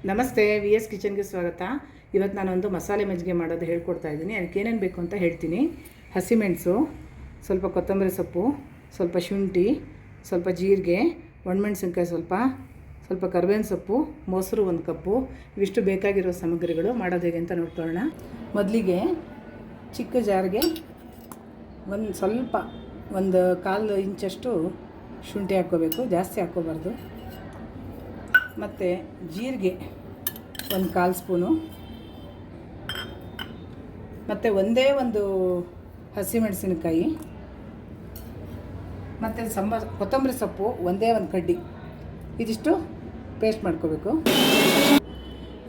ನಮಸ್ತೆ, V S ಕಿಚನ್ಗೆ ಸ್ವಾಗತ. ಇವತ್ತು ನಾನೊಂದು ಮಸಾಲೆ ಮಜ್ಜಿಗೆ ಮಾಡೋದು ಹೇಳ್ಕೊಡ್ತಾ ಇದ್ದೀನಿ. ಅದಕ್ಕೆ ಏನೇನು ಬೇಕು ಅಂತ ಹೇಳ್ತೀನಿ. ಹಸಿಮೆಣಸು, ಸ್ವಲ್ಪ ಕೊತ್ತಂಬರಿ ಸೊಪ್ಪು, ಸ್ವಲ್ಪ ಶುಂಠಿ, ಸ್ವಲ್ಪ ಜೀರಿಗೆ, ಒಣಮೆಣಸಿನ್ಕಾಯಿ ಸ್ವಲ್ಪ ಕರಿಬೇವಿನ ಸೊಪ್ಪು, ಮೊಸರು 1 ಕಪ್ಪು. ಇವಿಷ್ಟು ಬೇಕಾಗಿರೋ ಸಾಮಗ್ರಿಗಳು. ಮಾಡೋದು ಹೇಗೆ ಅಂತ ನೋಡ್ಕೊಳ್ಳೋಣ. ಮೊದಲಿಗೆ ಚಿಕ್ಕ ಜಾರಿಗೆ ಒಂದು 1/4 ಇಂಚಷ್ಟು ಶುಂಠಿ ಹಾಕ್ಕೋಬೇಕು, ಜಾಸ್ತಿ ಹಾಕ್ಕೋಬಾರ್ದು. ಮತ್ತು ಜೀರಿಗೆ 1/4 ಸ್ಪೂನು, ಮತ್ತು ಒಂದು ಹಸಿಮೆಣಸಿನಕಾಯಿ, ಮತ್ತು ಕೊತ್ತಂಬರಿ ಸೊಪ್ಪು ಒಂದು ಕಡ್ಡಿ. ಇದಿಷ್ಟು ಪೇಸ್ಟ್ ಮಾಡ್ಕೋಬೇಕು.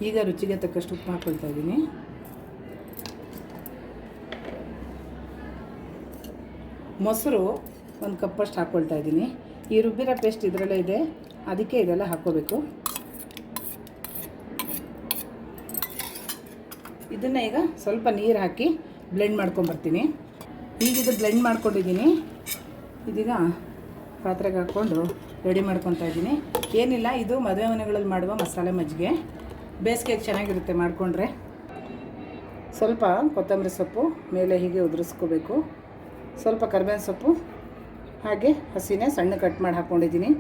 ಈಗ ರುಚಿಗೆ ತಕ್ಕಷ್ಟು ಉಪ್ಪು ಹಾಕ್ಕೊಳ್ತಾ ಇದ್ದೀನಿ. ಮೊಸರು 1 ಕಪ್ಪಷ್ಟು ಹಾಕ್ಕೊಳ್ತಾ ಇದ್ದೀನಿ. ಈ ರುಬ್ಬಿರೋ ಪೇಸ್ಟ್ ಇದರಲ್ಲೇ ಇದೆ, ಅದಕ್ಕೆ ಇದೆಲ್ಲ ಹಾಕ್ಕೋಬೇಕು. ಇದನ್ನು ಈಗ ಸ್ವಲ್ಪ ನೀರು ಹಾಕಿ ಬ್ಲೆಂಡ್ ಮಾಡ್ಕೊಂಬರ್ತೀನಿ. ಈಗ ಇದು ಬ್ಲೆಂಡ್ ಮಾಡ್ಕೊಂಡಿದ್ದೀನಿ. ಇದೀಗ ಪಾತ್ರೆಗೆ ಹಾಕ್ಕೊಂಡು ರೆಡಿ ಮಾಡ್ಕೊತಾ ಇದ್ದೀನಿ. ಏನಿಲ್ಲ, ಇದು ಮದುವೆ ಮನೆಗಳಲ್ಲಿ ಮಾಡುವ ಮಸಾಲೆ ಮಜ್ಜಿಗೆ. ಬೇಸಿಗೆಗೆ ಚೆನ್ನಾಗಿರುತ್ತೆ ಮಾಡಿಕೊಂಡ್ರೆ. ಸ್ವಲ್ಪ ಕೊತ್ತಂಬರಿ ಸೊಪ್ಪು ಮೇಲೆ ಹೀಗೆ ಉದುರಿಸ್ಕೋಬೇಕು. ಸ್ವಲ್ಪ ಕರಿಬೇವಿನ ಸೊಪ್ಪು ಹಾಗೆ ಹಸಿನೇ ಸಣ್ಣ ಕಟ್ ಮಾಡಿ ಹಾಕ್ಕೊಂಡಿದ್ದೀನಿ.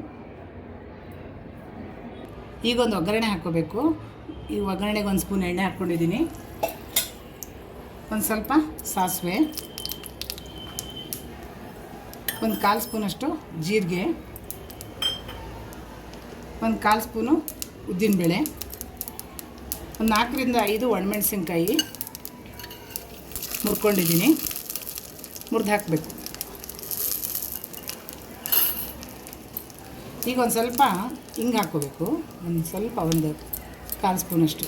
ಈಗ ಒಂದು ಒಗ್ಗರಣೆ ಹಾಕ್ಕೋಬೇಕು. ಈ ಒಗ್ಗರಣೆಗೆ 1 ಸ್ಪೂನ್ ಎಣ್ಣೆ ಹಾಕ್ಕೊಂಡಿದ್ದೀನಿ. ಒಂದು ಸ್ವಲ್ಪ ಸಾಸಿವೆ, 1/4 ಸ್ಪೂನಷ್ಟು ಜೀರಿಗೆ, 1/4 ಸ್ಪೂನು ಉದ್ದಿನಬೇಳೆ, 4 ರಿಂದ 5 ಒಣಮೆಣಸಿನ್ಕಾಯಿ ಮುರ್ಕೊಂಡಿದ್ದೀನಿ, ಮುರಿದು ಹಾಕಬೇಕು. ಈಗ ಒಂದು ಸ್ವಲ್ಪ ಹಿಂಗೆ ಹಾಕ್ಕೋಬೇಕು. ಒಂದು 1/4 ಸ್ಪೂನಷ್ಟು,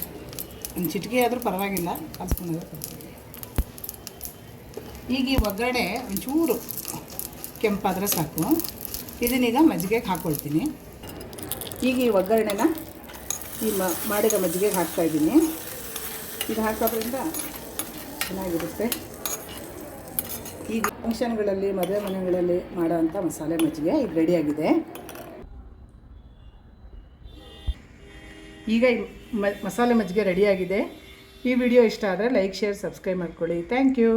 ಒಂದು ಚಿಟಿಕೆ ಆದರೂ ಪರವಾಗಿಲ್ಲ, 1/4 ಸ್ಪೂನ್ ಆದರೂ ಪರವಾಗಿಲ್ಲ. ಈಗ ಈ ಒಗ್ಗರಣೆ ಒಂಚೂರು ಕೆಂಪಾದರೆ ಸಾಕು. ಇದನ್ನೀಗ ಮಜ್ಜಿಗೆಗೆ ಹಾಕ್ಕೊಳ್ತೀನಿ. ಈಗ ಈ ಒಗ್ಗರಣೆನ ಈ ಮಾಡಿದ ಮಜ್ಜಿಗೆಗೆ ಹಾಕ್ತಾಯಿದ್ದೀನಿ. ಇದು ಹಾಕೋದ್ರಿಂದ ಚೆನ್ನಾಗಿರುತ್ತೆ. ಈಗ ಫಂಕ್ಷನ್ಗಳಲ್ಲಿ, ಮದುವೆ ಮನೆಗಳಲ್ಲಿ ಮಾಡೋವಂಥ ಮಸಾಲೆ ಮಜ್ಜಿಗೆ ಈಗ ರೆಡಿಯಾಗಿದೆ. ಈಗ ಈ ಮಸಾಲೆ ಮಜ್ಜಿಗೆ ರೆಡಿಯಾಗಿದೆ. ಈ ವಿಡಿಯೋ ಇಷ್ಟ ಆದರೆ ಲೈಕ್, ಶೇರ್, ಸಬ್ಸ್ಕ್ರೈಬ್ ಮಾಡ್ಕೊಳ್ಳಿ. Thank you.